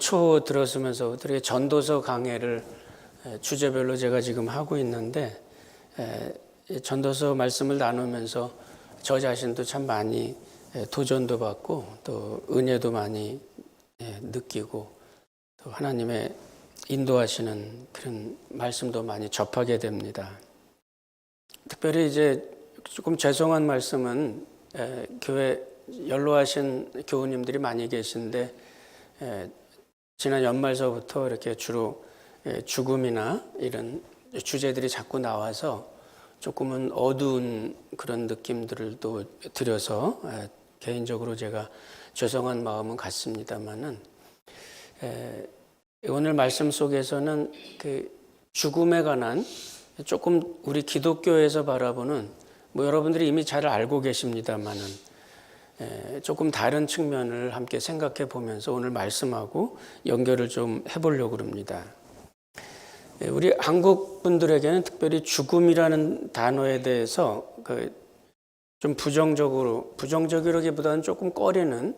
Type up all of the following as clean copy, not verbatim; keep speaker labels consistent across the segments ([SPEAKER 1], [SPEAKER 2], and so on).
[SPEAKER 1] 초 들어서면서부터 이렇게 전도서 강해를 주제별로 제가 지금 하고 있는데 전도서 말씀을 나누면서 저 자신도 참 많이 도전도 받고 또 은혜도 많이 느끼고 또 하나님의 인도하시는 그런 말씀도 많이 접하게 됩니다. 특별히 이제 조금 죄송한 말씀은 교회 연로하신 교우님들이 많이 계신데 지난 연말서부터 이렇게 주로 죽음이나 이런 주제들이 자꾸 나와서 조금은 어두운 그런 느낌들을 또 들여서 개인적으로 제가 죄송한 마음은 갖습니다만은 오늘 말씀 속에서는 그 죽음에 관한 조금 우리 기독교에서 바라보는 뭐 여러분들이 이미 잘 알고 계십니다만은 조금 다른 측면을 함께 생각해 보면서 오늘 말씀하고 연결을 좀 해보려고 합니다. 우리 한국 분들에게는 특별히 죽음이라는 단어에 대해서 좀 부정적이라기보다는 조금 꺼리는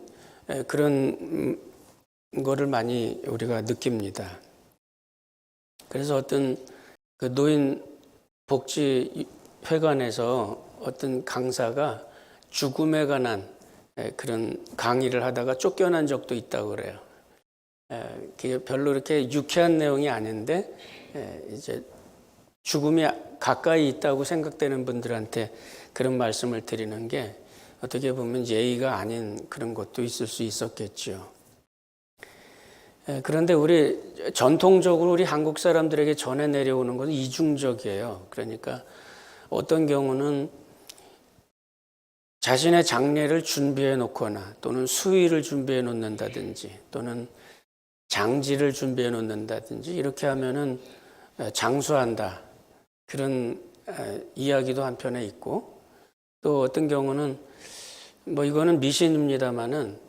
[SPEAKER 1] 그런 거를 많이 우리가 느낍니다. 그래서 어떤 그 노인 복지회관에서 어떤 강사가 죽음에 관한 그런 강의를 하다가 쫓겨난 적도 있다고 그래요. 그게 별로 이렇게 유쾌한 내용이 아닌데 이제 죽음이 가까이 있다고 생각되는 분들한테 그런 말씀을 드리는 게 어떻게 보면 예의가 아닌 그런 것도 있을 수 있었겠죠. 그런데 우리 전통적으로 우리 한국 사람들에게 전해 내려오는 것은 이중적이에요. 그러니까 어떤 경우는 자신의 장례를 준비해 놓거나 또는 수의를 준비해 놓는다든지 또는 장지를 준비해 놓는다든지 이렇게 하면은 장수한다. 그런 이야기도 한편에 있고 또 어떤 경우는 뭐 이거는 미신입니다만은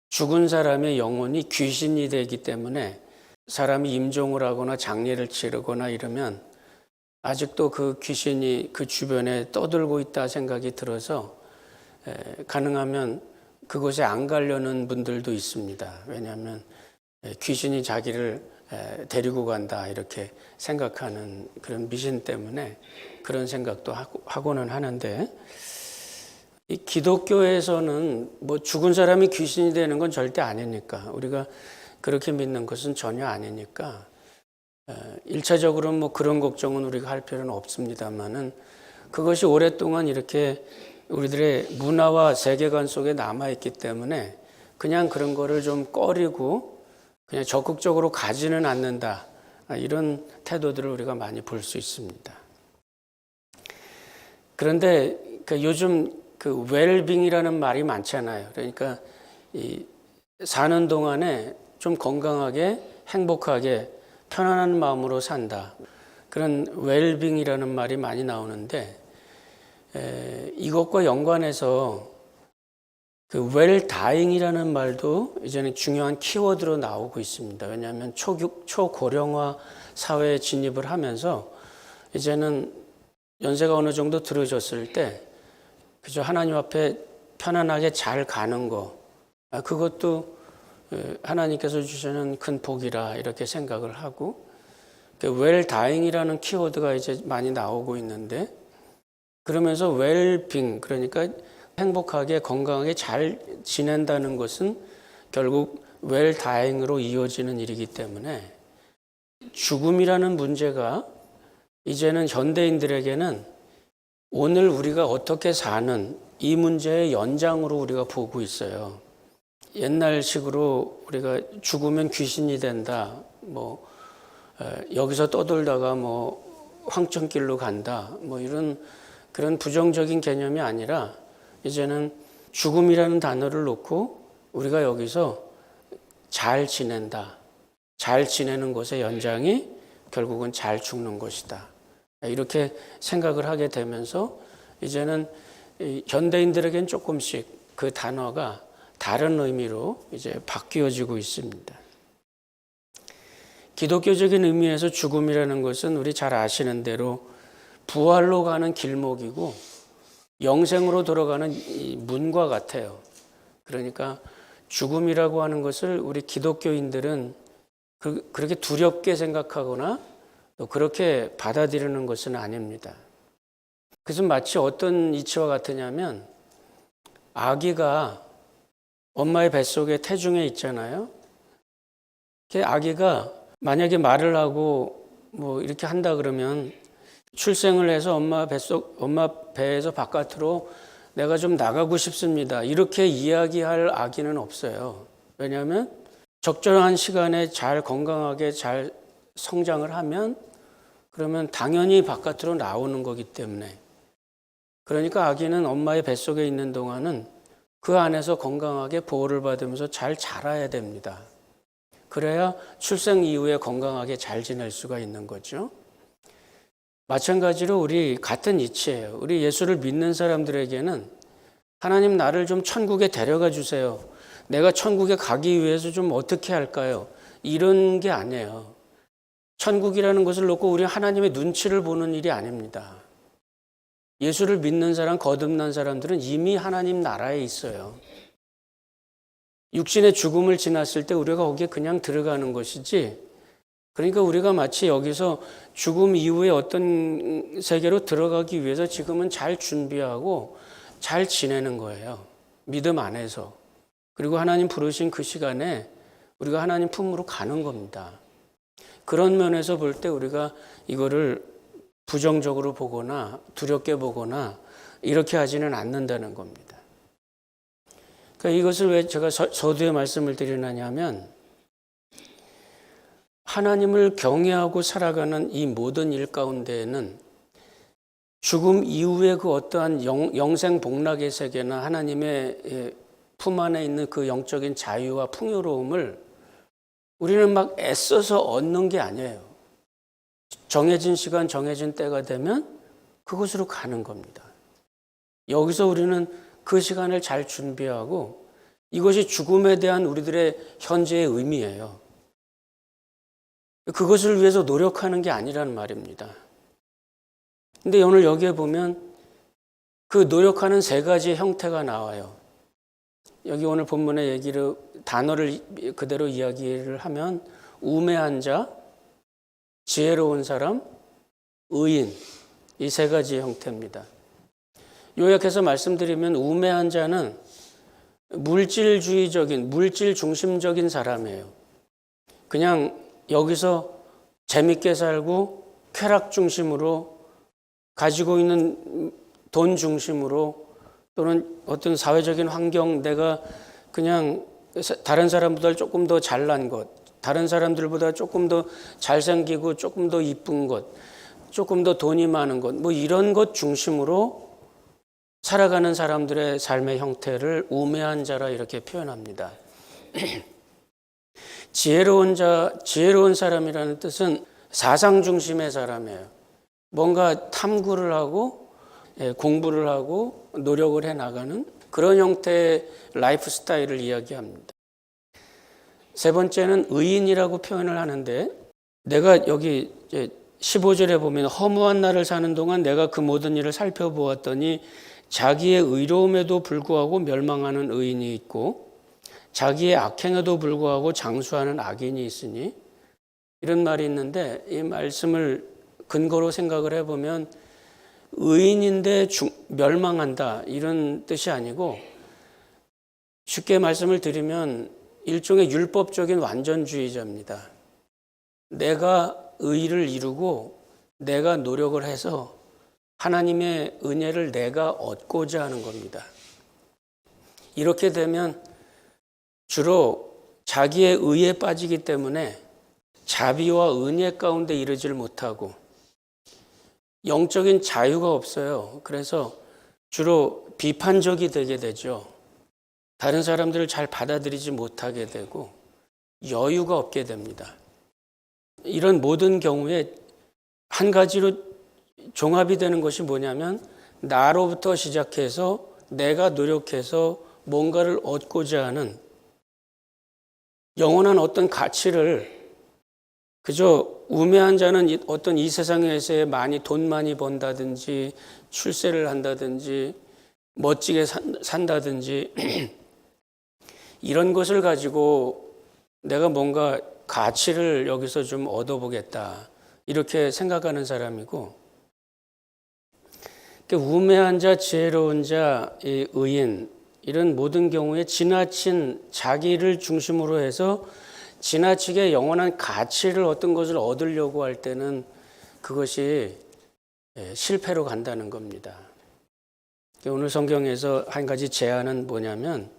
[SPEAKER 1] 죽은 사람의 영혼이 귀신이 되기 때문에 사람이 임종을 하거나 장례를 치르거나 이러면 아직도 그 귀신이 그 주변에 떠들고 있다 생각이 들어서 가능하면 그곳에 안 가려는 분들도 있습니다. 왜냐하면 귀신이 자기를 데리고 간다 이렇게 생각하는 그런 미신 때문에 그런 생각도 하고는 하는데 이 기독교에서는 뭐 죽은 사람이 귀신이 되는 건 절대 아니니까 우리가 그렇게 믿는 것은 전혀 아니니까 1차적으로 뭐 그런 걱정은 우리가 할 필요는 없습니다만은 그것이 오랫동안 이렇게 우리들의 문화와 세계관 속에 남아있기 때문에 그냥 그런 거를 좀 꺼리고 그냥 적극적으로 가지는 않는다. 이런 태도들을 우리가 많이 볼 수 있습니다. 그런데 요즘 그 웰빙이라는 말이 많잖아요. 그러니까 이 사는 동안에 좀 건강하게 행복하게 편안한 마음으로 산다. 그런 웰빙이라는 말이 많이 나오는데 이것과 연관해서 그 웰다잉이라는 말도 이제는 중요한 키워드로 나오고 있습니다. 왜냐하면 초고령화 사회에 진입을 하면서 이제는 연세가 어느 정도 들어졌을 때 그저 하나님 앞에 편안하게 잘 가는 거 그것도 하나님께서 주시는 큰 복이라 이렇게 생각을 하고 웰다잉이라는 키워드가 이제 많이 나오고 있는데 그러면서 웰빙 그러니까 행복하게 건강하게 잘 지낸다는 것은 결국 웰다잉으로 이어지는 일이기 때문에 죽음이라는 문제가 이제는 현대인들에게는 오늘 우리가 어떻게 사는 이 문제의 연장으로 우리가 보고 있어요. 옛날식으로 우리가 죽으면 귀신이 된다. 뭐 여기서 떠돌다가 뭐 황천길로 간다. 뭐 이런 그런 부정적인 개념이 아니라 이제는 죽음이라는 단어를 놓고 우리가 여기서 잘 지낸다. 잘 지내는 것의 연장이 결국은 잘 죽는 것이다. 이렇게 생각을 하게 되면서 이제는 현대인들에겐 조금씩 그 단어가 다른 의미로 이제 바뀌어지고 있습니다. 기독교적인 의미에서 죽음이라는 것은 우리 잘 아시는 대로 부활로 가는 길목이고 영생으로 돌아가는 문과 같아요. 그러니까 죽음이라고 하는 것을 우리 기독교인들은 그렇게 두렵게 생각하거나 또 그렇게 받아들이는 것은 아닙니다. 그것은 마치 어떤 이치와 같으냐면 아기가 엄마의 뱃속에 태중에 있잖아요. 아기가 만약에 말을 하고 뭐 이렇게 한다 그러면 출생을 해서 엄마 배에서 바깥으로 내가 좀 나가고 싶습니다. 이렇게 이야기할 아기는 없어요. 왜냐하면 적절한 시간에 잘 건강하게 잘 성장을 하면 그러면 당연히 바깥으로 나오는 거기 때문에 그러니까 아기는 엄마의 뱃속에 있는 동안은 그 안에서 건강하게 보호를 받으면서 잘 자라야 됩니다. 그래야 출생 이후에 건강하게 잘 지낼 수가 있는 거죠. 마찬가지로 우리 같은 이치예요. 우리 예수를 믿는 사람들에게는 하나님 나를 좀 천국에 데려가 주세요. 내가 천국에 가기 위해서 좀 어떻게 할까요? 이런 게 아니에요. 천국이라는 것을 놓고 우리 하나님의 눈치를 보는 일이 아닙니다. 예수를 믿는 사람, 거듭난 사람들은 이미 하나님 나라에 있어요. 육신의 죽음을 지났을 때 우리가 거기에 그냥 들어가는 것이지, 그러니까 우리가 마치 여기서 죽음 이후에 어떤 세계로 들어가기 위해서 지금은 잘 준비하고 잘 지내는 거예요. 믿음 안에서. 그리고 하나님 부르신 그 시간에 우리가 하나님 품으로 가는 겁니다. 그런 면에서 볼 때 우리가 이거를 부정적으로 보거나 두렵게 보거나 이렇게 하지는 않는다는 겁니다. 그러니까 이것을 왜 제가 서두에 말씀을 드리느냐면 하나님을 경외하고 살아가는 이 모든 일 가운데에는 죽음 이후에 그 어떠한 영생 복락의 세계나 하나님의 품 안에 있는 그 영적인 자유와 풍요로움을 우리는 막 애써서 얻는 게 아니에요. 정해진 시간, 정해진 때가 되면 그곳으로 가는 겁니다. 여기서 우리는 그 시간을 잘 준비하고 이것이 죽음에 대한 우리들의 현재의 의미예요. 그것을 위해서 노력하는 게 아니라는 말입니다. 근데 오늘 여기에 보면 그 노력하는 세 가지의 형태가 나와요. 여기 오늘 본문의 단어를 그대로 이야기를 하면 우매한 자, 지혜로운 사람, 의인, 이 세 가지의 형태입니다. 요약해서 말씀드리면 우매한 자는 물질 중심적인 사람이에요. 그냥 여기서 재밌게 살고 쾌락 중심으로 가지고 있는 돈 중심으로 또는 어떤 사회적인 환경 내가 그냥 다른 사람보다 조금 더 잘난 것, 다른 사람들보다 조금 더 잘생기고 조금 더 이쁜 것, 조금 더 돈이 많은 것, 뭐 이런 것 중심으로 살아가는 사람들의 삶의 형태를 우매한 자라 이렇게 표현합니다. 지혜로운 사람이라는 뜻은 사상 중심의 사람이에요. 뭔가 탐구를 하고 공부를 하고 노력을 해나가는 그런 형태의 라이프 스타일을 이야기합니다. 세 번째는 의인이라고 표현을 하는데 내가 여기 15절에 보면 허무한 날을 사는 동안 내가 그 모든 일을 살펴보았더니 자기의 의로움에도 불구하고 멸망하는 의인이 있고 자기의 악행에도 불구하고 장수하는 악인이 있으니 이런 말이 있는데 이 말씀을 근거로 생각을 해보면 의인인데 멸망한다 이런 뜻이 아니고 쉽게 말씀을 드리면 일종의 율법적인 완전주의자입니다. 내가 의를 이루고 내가 노력을 해서 하나님의 은혜를 내가 얻고자 하는 겁니다. 이렇게 되면 주로 자기의 의에 빠지기 때문에 자비와 은혜 가운데 이르지를 못하고 영적인 자유가 없어요. 그래서 주로 비판적이 되게 되죠. 다른 사람들을 잘 받아들이지 못하게 되고 여유가 없게 됩니다. 이런 모든 경우에 한 가지로 종합이 되는 것이 뭐냐면 나로부터 시작해서 내가 노력해서 뭔가를 얻고자 하는 영원한 어떤 가치를 그저 우매한 자는 어떤 이 세상에서의 돈 많이 번다든지 출세를 한다든지 멋지게 산다든지 이런 것을 가지고 내가 뭔가 가치를 여기서 좀 얻어보겠다 이렇게 생각하는 사람이고, 우매한 자, 지혜로운 자, 이 의인 이런 모든 경우에 지나친 자기를 중심으로 해서 지나치게 영원한 가치를 어떤 것을 얻으려고 할 때는 그것이 실패로 간다는 겁니다. 오늘 성경에서 한 가지 제안은 뭐냐면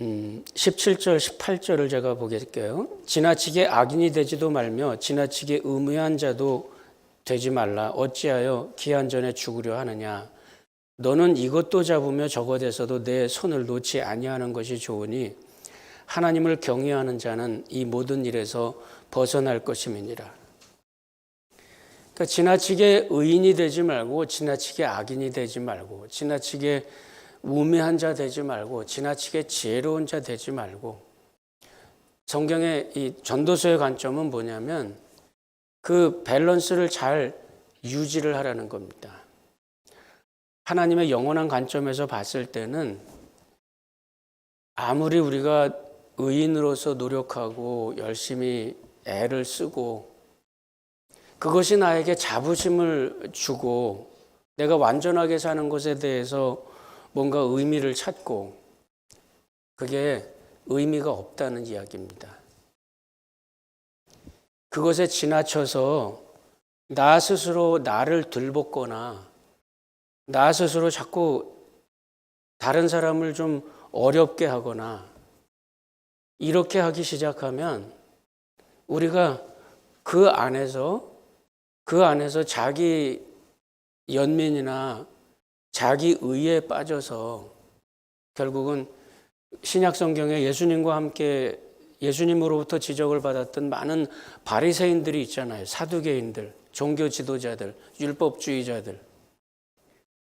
[SPEAKER 1] 17절, 18절을 제가 보겠게요. 지나치게 악인이 되지도 말며 지나치게 음해한 자도 되지 말라. 어찌하여 기한 전에 죽으려 하느냐. 너는 이것도 잡으며 저것에서도 내 손을 놓지 아니하는 것이 좋으니 하나님을 경외하는 자는 이 모든 일에서 벗어날 것임이니라. 그러니까 지나치게 의인이 되지 말고 지나치게 악인이 되지 말고 지나치게 우매한 자 되지 말고 지나치게 지혜로운 자 되지 말고, 성경의 이 전도서의 관점은 뭐냐면 그 밸런스를 잘 유지를 하라는 겁니다. 하나님의 영원한 관점에서 봤을 때는 아무리 우리가 의인으로서 노력하고 열심히 애를 쓰고 그것이 나에게 자부심을 주고 내가 완전하게 사는 것에 대해서 뭔가 의미를 찾고, 그게 의미가 없다는 이야기입니다. 그것에 지나쳐서 나 스스로 나를 들볶거나 나 스스로 자꾸 다른 사람을 좀 어렵게 하거나 이렇게 하기 시작하면 우리가 그 안에서 자기 연민이나 자기 의에 빠져서 결국은 신약 성경에 예수님과 함께 예수님으로부터 지적을 받았던 많은 바리새인들이 있잖아요. 사두개인들, 종교 지도자들, 율법주의자들.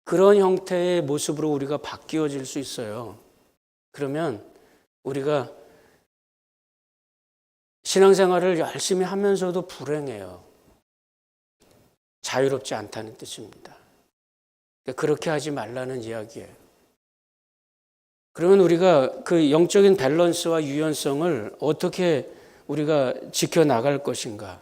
[SPEAKER 1] 그런 형태의 모습으로 우리가 바뀌어질 수 있어요. 그러면 우리가 신앙생활을 열심히 하면서도 불행해요. 자유롭지 않다는 뜻입니다. 그렇게 하지 말라는 이야기예요. 그러면 우리가 그 영적인 밸런스와 유연성을 어떻게 우리가 지켜나갈 것인가?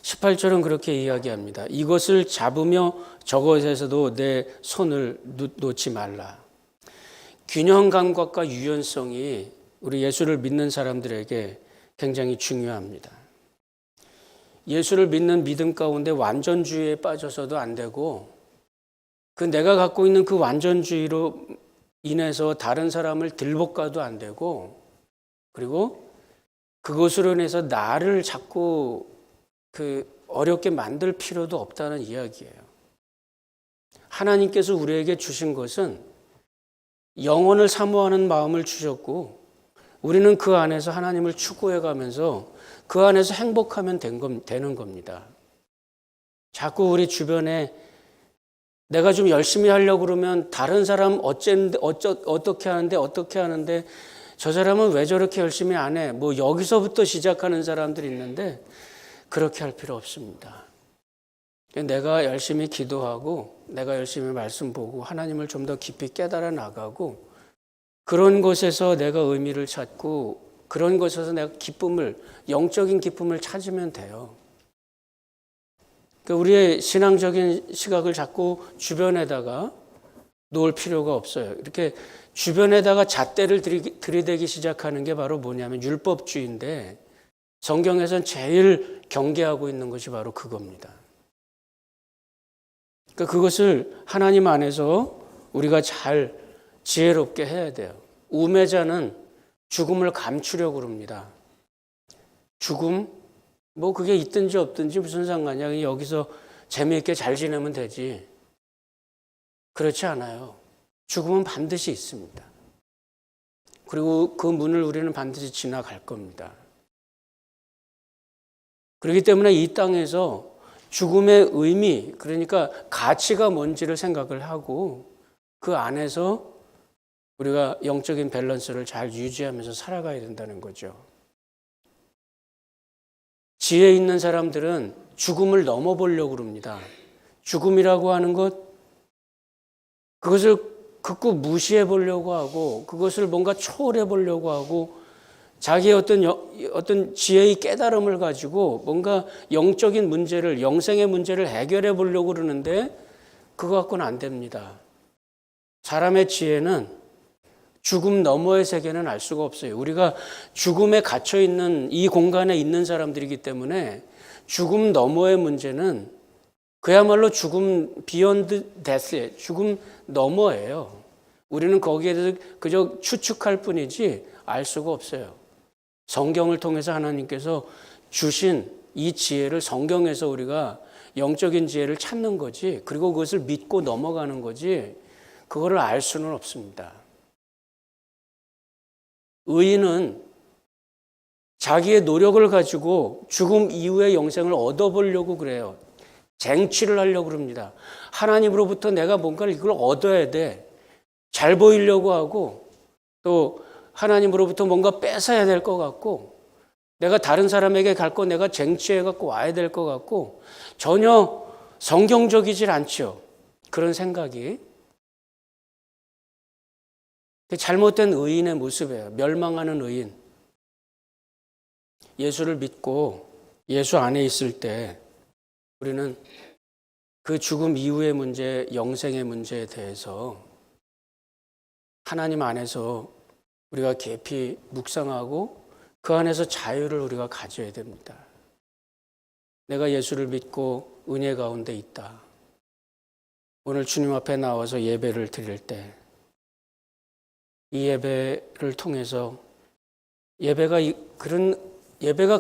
[SPEAKER 1] 18절은 그렇게 이야기합니다. 이것을 잡으며 저것에서도 내 손을 놓지 말라. 균형 감각과 유연성이 우리 예수를 믿는 사람들에게 굉장히 중요합니다. 예수를 믿는 믿음 가운데 완전주의에 빠져서도 안 되고, 그 내가 갖고 있는 그 완전주의로 인해서 다른 사람을 들볶아도 안 되고, 그리고 그것으로 인해서 나를 자꾸 어렵게 만들 필요도 없다는 이야기예요. 하나님께서 우리에게 주신 것은 영혼을 사모하는 마음을 주셨고, 우리는 그 안에서 하나님을 추구해 가면서 그 안에서 행복하면 되는 겁니다. 자꾸 우리 주변에 내가 좀 열심히 하려고 그러면 다른 사람 어떻게 하는데 저 사람은 왜 저렇게 열심히 안 해? 뭐 여기서부터 시작하는 사람들이 있는데 그렇게 할 필요 없습니다. 내가 열심히 기도하고 내가 열심히 말씀 보고 하나님을 좀 더 깊이 깨달아 나가고 그런 것에서 내가 의미를 찾고 그런 것에서 내가 영적인 기쁨을 찾으면 돼요. 우리의 신앙적인 시각을 자꾸 주변에다가 놓을 필요가 없어요. 이렇게 주변에다가 잣대를 들이대기 시작하는 게 바로 뭐냐면 율법주의인데, 성경에서는 제일 경계하고 있는 것이 바로 그겁니다. 그것을 하나님 안에서 우리가 잘 지혜롭게 해야 돼요. 우매자는 죽음을 감추려고 그럽니다. 죽음? 뭐 그게 있든지 없든지 무슨 상관이야. 여기서 재미있게 잘 지내면 되지. 그렇지 않아요. 죽음은 반드시 있습니다. 그리고 그 문을 우리는 반드시 지나갈 겁니다. 그렇기 때문에 이 땅에서 죽음의 의미, 그러니까 가치가 뭔지를 생각을 하고 그 안에서 우리가 영적인 밸런스를 잘 유지하면서 살아가야 된다는 거죠. 지혜 있는 사람들은 죽음을 넘어보려고 합니다. 죽음이라고 하는 것, 그것을 극구 무시해 보려고 하고 그것을 뭔가 초월해 보려고 하고 자기의 어떤 지혜의 깨달음을 가지고 뭔가 영적인 문제를, 영생의 문제를 해결해 보려고 그러는데 그거 갖고는 안 됩니다. 사람의 지혜는 죽음 너머의 세계는 알 수가 없어요. 우리가 죽음에 갇혀 있는 이 공간에 있는 사람들이기 때문에 죽음 너머의 문제는 그야말로 죽음 비욘드 데스에 죽음 너머예요. 우리는 거기에 대해서 그저 추측할 뿐이지 알 수가 없어요. 성경을 통해서 하나님께서 주신 이 지혜를 성경에서 우리가 영적인 지혜를 찾는 거지, 그리고 그것을 믿고 넘어가는 거지, 그거를 알 수는 없습니다. 의인은 자기의 노력을 가지고 죽음 이후의 영생을 얻어보려고 그래요. 쟁취를 하려고 그럽니다. 하나님으로부터 내가 뭔가를 이걸 얻어야 돼. 잘 보이려고 하고, 또 하나님으로부터 뭔가 뺏어야 될 것 같고, 내가 다른 사람에게 갈 거 내가 쟁취해 갖고 와야 될 것 같고, 전혀 성경적이질 않죠. 그런 생각이. 잘못된 의인의 모습이에요. 멸망하는 의인. 예수를 믿고 예수 안에 있을 때 우리는 그 죽음 이후의 문제, 영생의 문제에 대해서 하나님 안에서 우리가 깊이 묵상하고 그 안에서 자유를 우리가 가져야 됩니다. 내가 예수를 믿고 은혜 가운데 있다. 오늘 주님 앞에 나와서 예배를 드릴 때 이 예배를 통해서 예배가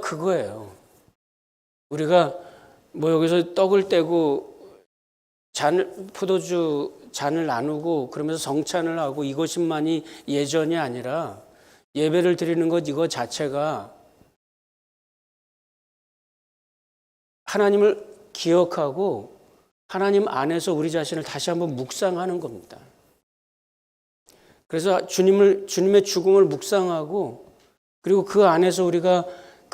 [SPEAKER 1] 그거예요. 우리가 뭐 여기서 떡을 떼고 포도주 잔을 나누고 그러면서 성찬을 하고 이것만이 예전이 아니라 예배를 드리는 것 이거 자체가 하나님을 기억하고 하나님 안에서 우리 자신을 다시 한번 묵상하는 겁니다. 그래서 주님의 죽음을 묵상하고 그리고 그 안에서 우리가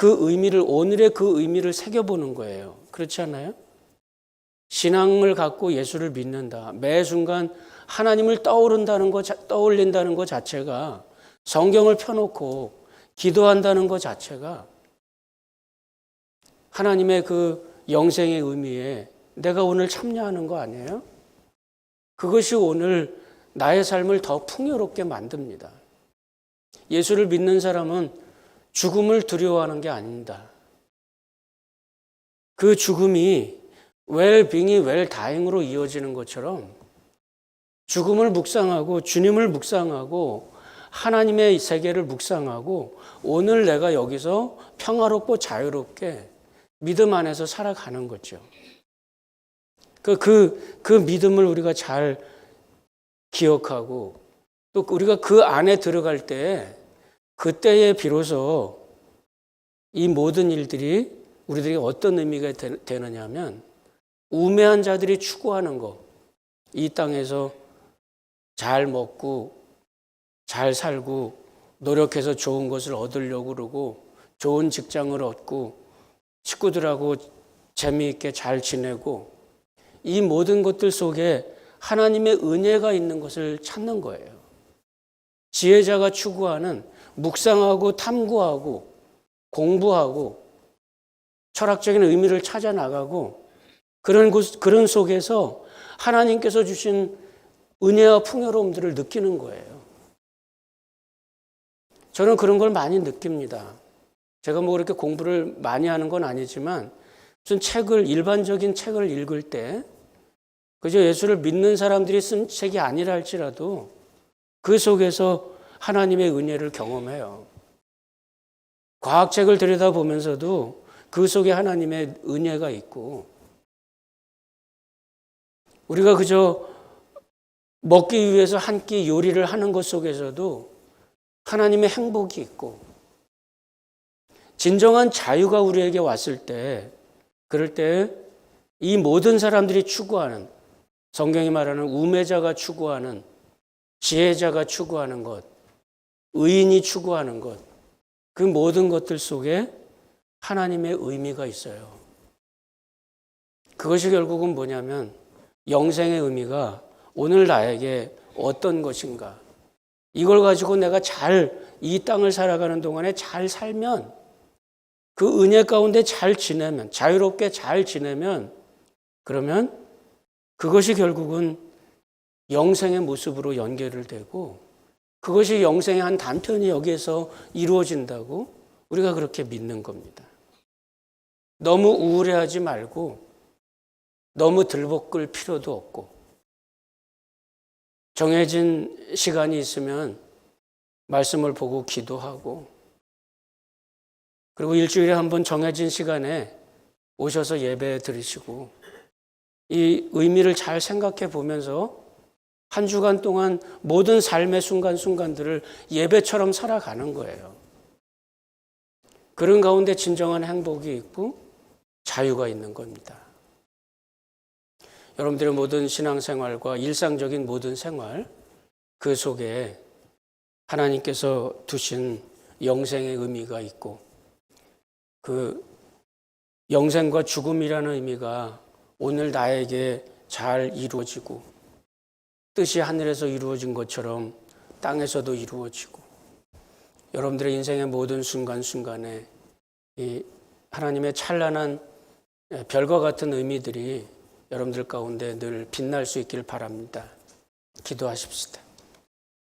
[SPEAKER 1] 오늘의 그 의미를 새겨보는 거예요. 그렇지 않나요? 신앙을 갖고 예수를 믿는다. 매 순간 하나님을 떠올린다는 것 자체가 성경을 펴놓고 기도한다는 것 자체가 하나님의 그 영생의 의미에 내가 오늘 참여하는 거 아니에요? 그것이 오늘 나의 삶을 더 풍요롭게 만듭니다. 예수를 믿는 사람은 죽음을 두려워하는 게 아닙니다. 그 죽음이 웰빙이 웰다잉으로 이어지는 것처럼 죽음을 묵상하고 주님을 묵상하고 하나님의 세계를 묵상하고 오늘 내가 여기서 평화롭고 자유롭게 믿음 안에서 살아가는 거죠. 그 믿음을 우리가 잘 기억하고 또 우리가 그 안에 들어갈 때 그때에 비로소 이 모든 일들이 우리들에게 어떤 의미가 되느냐 하면 우매한 자들이 추구하는 것, 이 땅에서 잘 먹고 잘 살고 노력해서 좋은 것을 얻으려고 그러고 좋은 직장을 얻고 친구들하고 재미있게 잘 지내고 이 모든 것들 속에 하나님의 은혜가 있는 것을 찾는 거예요. 지혜자가 추구하는 묵상하고 탐구하고 공부하고 철학적인 의미를 찾아 나가고 그런 속에서 하나님께서 주신 은혜와 풍요로움들을 느끼는 거예요. 저는 그런 걸 많이 느낍니다. 제가 뭐 그렇게 공부를 많이 하는 건 아니지만 무슨 일반적인 책을 읽을 때 그저 예수를 믿는 사람들이 쓴 책이 아니라 할지라도 그 속에서 하나님의 은혜를 경험해요. 과학책을 들여다보면서도 그 속에 하나님의 은혜가 있고 우리가 그저 먹기 위해서 한 끼 요리를 하는 것 속에서도 하나님의 행복이 있고 진정한 자유가 우리에게 왔을 때 그럴 때 이 모든 사람들이 추구하는 성경이 말하는 우매자가 추구하는 지혜자가 추구하는 것, 의인이 추구하는 것, 그 모든 것들 속에 하나님의 의미가 있어요. 그것이 결국은 뭐냐면 영생의 의미가 오늘 나에게 어떤 것인가, 이걸 가지고 내가 이 땅을 살아가는 동안에 잘 살면, 그 은혜 가운데 잘 지내면, 자유롭게 잘 지내면, 그러면 그것이 결국은 영생의 모습으로 연결을 되고, 그것이 영생의 한 단편이 여기에서 이루어진다고 우리가 그렇게 믿는 겁니다. 너무 우울해하지 말고, 너무 들볶을 필요도 없고, 정해진 시간이 있으면 말씀을 보고 기도하고, 그리고 일주일에 한 번 정해진 시간에 오셔서 예배 드리시고, 이 의미를 잘 생각해 보면서 한 주간 동안 모든 삶의 순간순간들을 예배처럼 살아가는 거예요. 그런 가운데 진정한 행복이 있고 자유가 있는 겁니다. 여러분들의 모든 신앙생활과 일상적인 모든 생활, 그 속에 하나님께서 두신 영생의 의미가 있고, 그 영생과 죽음이라는 의미가 오늘 나에게 잘 이루어지고, 뜻이 하늘에서 이루어진 것처럼 땅에서도 이루어지고, 여러분들의 인생의 모든 순간순간에 이 하나님의 찬란한 별과 같은 의미들이 여러분들 가운데 늘 빛날 수 있길 바랍니다. 기도하십시다.